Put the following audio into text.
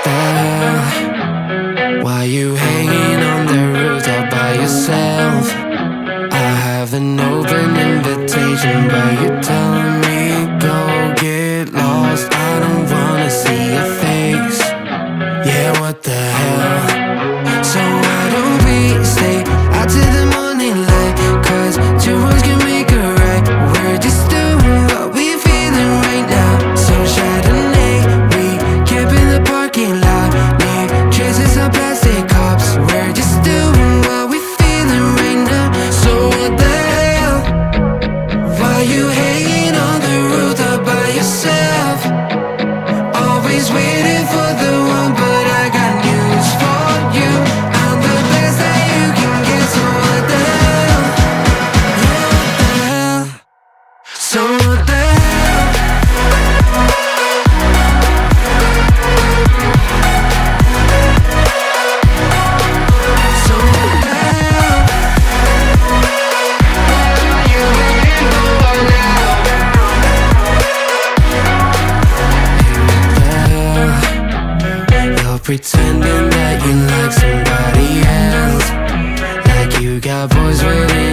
the hell? Why you hanging on the rooftop by yourself? I have an open invitation, but you're telling me go get lost. I don't wanna see your face. Yeah, what the hell? So why don't we stay out till the morning light? Cause two wrongs can make a right. We're just doing what we're feeling right now. So Chardonnay, we camp in the parking lot. Leave traces of plastic cups. We're just doing what we're feeling right now. So what the hell? Why you hanging on the rooftop by yourself? Always waiting for the one, but I got news for you. I'm the best that you can get. So what the hell? Yeah, what the hell? So what the hell? So what the hell? What are you waiting for now? You're pretending that you like somebody else, like you got boys waiting